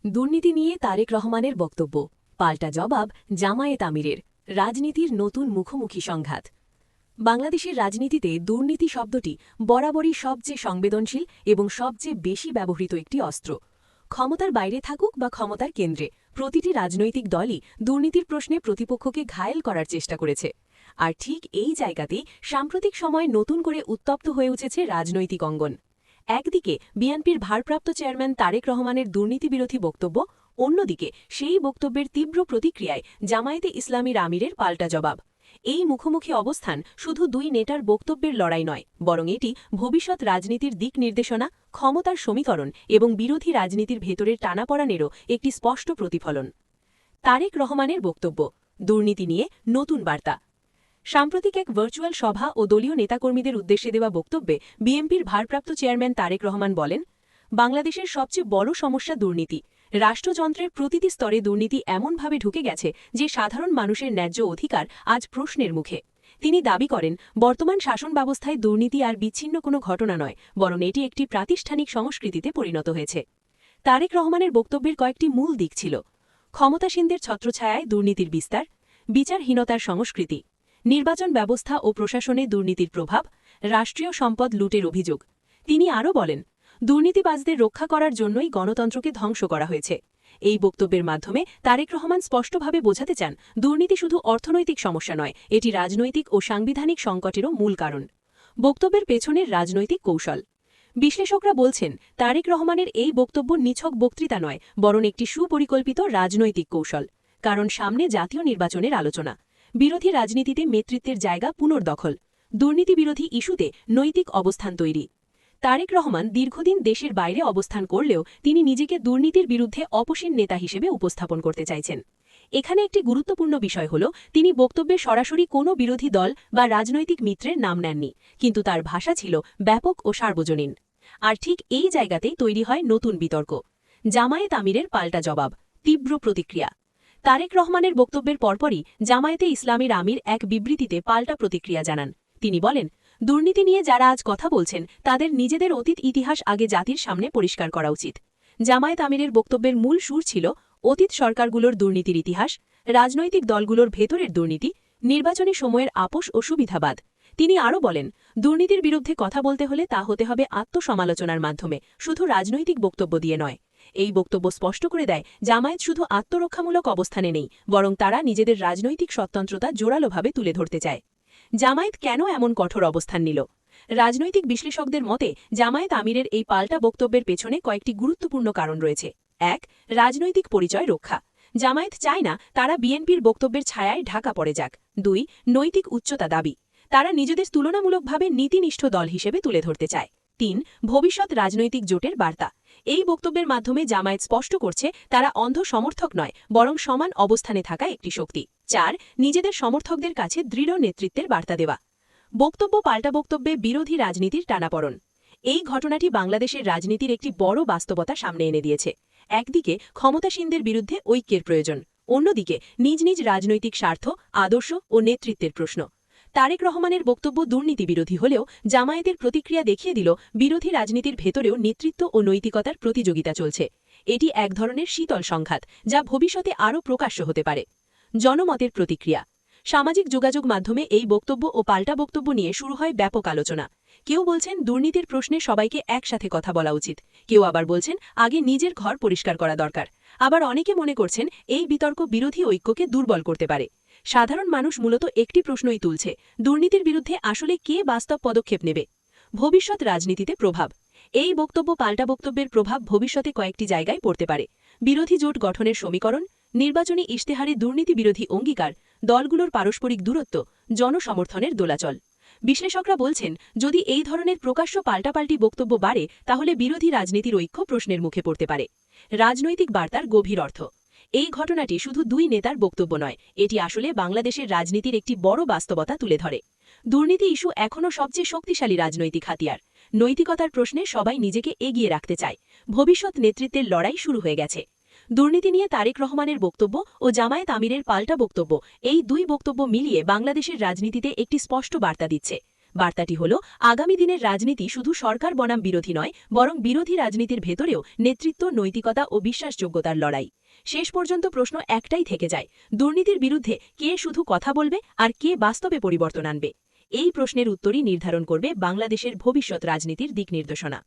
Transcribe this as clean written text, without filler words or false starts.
দুর্নীতি নিয়ে তারেক রহমানের বক্তব্য, পাল্টা জবাব জামায়াত আমিরের, রাজনীতির নতুন মুখোমুখি সংঘাত। বাংলাদেশের রাজনীতিতে দুর্নীতি শব্দটি বরাবরই সবচেয়ে সংবেদনশীল এবং সবচেয়ে বেশি ব্যবহৃত একটি অস্ত্র। ক্ষমতার বাইরে থাকুক বা ক্ষমতার কেন্দ্রে, প্রতিটি রাজনৈতিক দলই দুর্নীতির প্রশ্নে প্রতিপক্ষকে ঘায়েল করার চেষ্টা করেছে। আর ঠিক এই জায়গাতেই সাম্প্রতিক সময়ে নতুন করে উত্তপ্ত হয়ে উঠেছে রাজনৈতিক অঙ্গন। একদিকে বিএনপির ভারপ্রাপ্ত চেয়ারম্যান তারেক রহমানের দুর্নীতিবিরোধী বক্তব্য, অন্যদিকে সেই বক্তব্যের তীব্র প্রতিক্রিয়ায় জামায়াতে ইসলামীর আমিরের পাল্টা জবাব। এই মুখোমুখি অবস্থান শুধু দুই নেতার বক্তব্যের লড়াই নয়, বরং এটি ভবিষ্যৎ রাজনীতির দিক নির্দেশনা, ক্ষমতার সমীকরণ এবং বিরোধী রাজনীতির ভেতরের টানাপড়ানেরও একটি স্পষ্ট প্রতিফলন। তারেক রহমানের বক্তব্য, দুর্নীতি নিয়ে নতুন বার্তা। সাম্প্রতিক এক ভার্চুয়াল সভা ও দলীয় নেতাকর্মীদের উদ্দেশ্যে দেওয়া বক্তব্যে বিএনপির ভারপ্রাপ্ত চেয়ারম্যান তারেক রহমান বলেন, বাংলাদেশের সবচেয়ে বড় সমস্যা দুর্নীতি। রাষ্ট্রযন্ত্রের প্রতিটি স্তরে দুর্নীতি এমনভাবে ঢুকে গেছে যে সাধারণ মানুষের ন্যায্য অধিকার আজ প্রশ্নের মুখে। তিনি দাবি করেন, বর্তমান শাসন ব্যবস্থায় দুর্নীতি আর বিচ্ছিন্ন কোনো ঘটনা নয়, বরং এটি একটি প্রাতিষ্ঠানিক সংস্কৃতিতে পরিণত হয়েছে। তারেক রহমানের বক্তব্যের কয়েকটি মূল দিক ছিল: ক্ষমতাসীনদের ছত্রছায়ায় দুর্নীতির বিস্তার, বিচারহীনতার সংস্কৃতি, নির্বাচন ব্যবস্থা ও প্রশাসনে দুর্নীতির প্রভাব, রাষ্ট্রীয় সম্পদ লুটের অভিযোগ। তিনি আরও বলেন, দুর্নীতিবাজদের রক্ষা করার জন্যই গণতন্ত্রকে ধ্বংস করা হয়েছে। এই বক্তব্যের মাধ্যমে তারেক রহমান স্পষ্টভাবে বোঝাতে চান, দুর্নীতি শুধু অর্থনৈতিক সমস্যা নয়, এটি রাজনৈতিক ও সাংবিধানিক সংকটেরও মূল কারণ। বক্তব্যের পেছনের রাজনৈতিক কৌশল। বিশ্লেষকরা বলছেন, তারেক রহমানের এই বক্তব্য নিছক বক্তৃতা নয়, বরং একটি সুপরিকল্পিত রাজনৈতিক কৌশল। কারণ সামনে জাতীয় নির্বাচনের আলোচনা, বিরোধী রাজনীতিতে নেতৃত্বের জায়গা পুনর্দখল, দুর্নীতিবিরোধী ইস্যুতে নৈতিক অবস্থান তৈরি। তারেক রহমান দীর্ঘদিন দেশের বাইরে অবস্থান করলেও তিনি নিজেকে দুর্নীতির বিরুদ্ধে অপসীন নেতা হিসেবে উপস্থাপন করতে চাইছেন। এখানে একটি গুরুত্বপূর্ণ বিষয় হল, তিনি বক্তব্যে সরাসরি কোনো বিরোধী দল বা রাজনৈতিক মিত্রের নাম নেননি, কিন্তু তার ভাষা ছিল ব্যাপক ও সার্বজনীন। আর ঠিক এই জায়গাতেই তৈরি হয় নতুন বিতর্ক। জামায়াত আমিরের পাল্টা জবাব, তীব্র প্রতিক্রিয়া। তারেক রহমানের বক্তব্যের পরপরই জামায়াতে ইসলামীর আমির এক বিবৃতিতে পাল্টা প্রতিক্রিয়া জানান। তিনি বলেন, দুর্নীতি নিয়ে যারা আজ কথা বলছেন তাদের নিজেদের অতীত ইতিহাস আগে জাতির সামনে পরিষ্কার করা উচিত। জামায়াত আমিরের বক্তব্যের মূল সুর ছিল অতীত সরকারগুলোর দুর্নীতির ইতিহাস, রাজনৈতিক দলগুলোর ভেতরের দুর্নীতি, নির্বাচনী সময়ের আপোষ ও সুবিধাবাদ। তিনি আরও বলেন, দুর্নীতির বিরুদ্ধে কথা বলতে হলে তা হতে হবে আত্মসমালোচনার মাধ্যমে, শুধু রাজনৈতিক বক্তব্য দিয়ে নয়। এই বক্তব্য স্পষ্ট করে দেয়, জামায়াত শুধু আত্মরক্ষামূলক অবস্থানে নেই, বরং তারা নিজেদের রাজনৈতিক স্বতন্ত্রতা জোরালোভাবে তুলে ধরতে চায়। জামায়াত কেন এমন কঠোর অবস্থান নিল? রাজনৈতিক বিশ্লেষকদের মতে জামায়াত আমিরের এই পাল্টা বক্তব্যের পেছনে কয়েকটি গুরুত্বপূর্ণ কারণ রয়েছে। ১. রাজনৈতিক পরিচয় রক্ষা। জামায়াত চায় না তারা বিএনপির বক্তব্যের ছায়ায় ঢাকা পড়ে যাক। ২. নৈতিক উচ্চতা দাবি। তারা নিজেদের তুলনামূলকভাবে নীতিনিষ্ঠ দল হিসেবে তুলে ধরতে চায়। ৩. ভবিষ্যৎ রাজনৈতিক জোটের বার্তা। এই বক্তব্যের মাধ্যমে জামায়াত স্পষ্ট করছে তারা অন্ধ সমর্থক নয়, বরং সমান অবস্থানে থাকা একটি শক্তি। ৪. নিজেদের সমর্থকদের কাছে দৃঢ় নেতৃত্বের বার্তা দেওয়া। বক্তব্য পাল্টা বক্তব্যে বিরোধী রাজনীতির টানাপড়ন। এই ঘটনাটি বাংলাদেশের রাজনীতির একটি বড় বাস্তবতা সামনে এনে দিয়েছে। একদিকে ক্ষমতাসীনদের বিরুদ্ধে ঐক্যের প্রয়োজন, অন্যদিকে নিজ নিজ রাজনৈতিক স্বার্থ, আদর্শ ও নেতৃত্বের প্রশ্ন। তারেক রহমানের বক্তব্য দুর্নীতি বিরোধী হলেও জামায়াতের প্রতিক্রিয়া দেখিয়ে দিল, বিরোধী রাজনীতির ভেতরেও নেতৃত্ব ও নৈতিকতার প্রতিযোগিতা চলছে। এটি এক ধরনের শীতল সংঘাত, যা ভবিষ্যতে আরও প্রকাশ্য হতে পারে। জনমতের প্রতিক্রিয়া। সামাজিক যোগাযোগ মাধ্যমে এই বক্তব্য ও পাল্টা বক্তব্য নিয়ে শুরু হয় ব্যাপক আলোচনা। কেউ বলছেন দুর্নীতির প্রশ্নে সবাইকে একসাথে কথা বলা উচিত, কেউ আবার বলছেন আগে নিজের ঘর পরিষ্কার করা দরকার। আবার অনেকে মনে করছেন এই বিতর্ক বিরোধী ঐক্যকে দুর্বল করতে পারে। সাধারণ মানুষ মূলত একটি প্রশ্নই তুলছে, দুর্নীতির বিরুদ্ধে আসলে কে বাস্তব পদক্ষেপ নেবে? ভবিষ্যৎ রাজনীতিতে প্রভাব। এই বক্তব্য পাল্টা বক্তব্যের প্রভাব ভবিষ্যতে কয়েকটি জায়গায় পড়তে পারে। বিরোধী জোট গঠনের সমীকরণ, নির্বাচনী ইশতেহারে দুর্নীতি বিরোধী অঙ্গীকার, দলগুলোর পারস্পরিক দূরত্ব, জনসমর্থনের দোলাচল। বিশ্লেষকরা বলছেন, যদি এই ধরনের প্রকাশ্য পাল্টাপাল্টি বক্তব্য বাড়ে, তাহলে বিরোধী রাজনীতির ঐক্য প্রশ্নের মুখে পড়তে পারে। রাজনৈতিক বার্তার গভীর অর্থ। এই ঘটনাটি শুধু দুই নেতার বক্তব্য নয়, এটি আসলে বাংলাদেশের রাজনীতির একটি বড় বাস্তবতা তুলে ধরে। দুর্নীতি ইস্যু এখনও সবচেয়ে শক্তিশালী রাজনৈতিক হাতিয়ার। নৈতিকতার প্রশ্নে সবাই নিজেকে এগিয়ে রাখতে চায়। ভবিষ্যৎ নেতৃত্বের লড়াই শুরু হয়ে গেছে। দুর্নীতি নিয়ে তারেক রহমানের বক্তব্য ও জামায়াত আমিরের পাল্টা বক্তব্য, এই দুই বক্তব্য মিলিয়ে বাংলাদেশের রাজনীতিতে একটি স্পষ্ট বার্তা দিচ্ছে। বার্তাটি হল আগামী দিনের রাজনীতি শুধু সরকার বনাম বিরোধী নয়, বরং বিরোধী রাজনীতির ভেতরেও নেতৃত্ব, নৈতিকতা ও বিশ্বাসযোগ্যতার লড়াই। শেষ পর্যন্ত প্রশ্ন একটাই থেকে যায়, দুর্নীতির বিরুদ্ধে কে শুধু কথা বলবে আর কে বাস্তবে পরিবর্তন আনবে? এই প্রশ্নের উত্তরই নির্ধারণ করবে বাংলাদেশের ভবিষ্যৎ রাজনীতির দিক নির্দেশনা।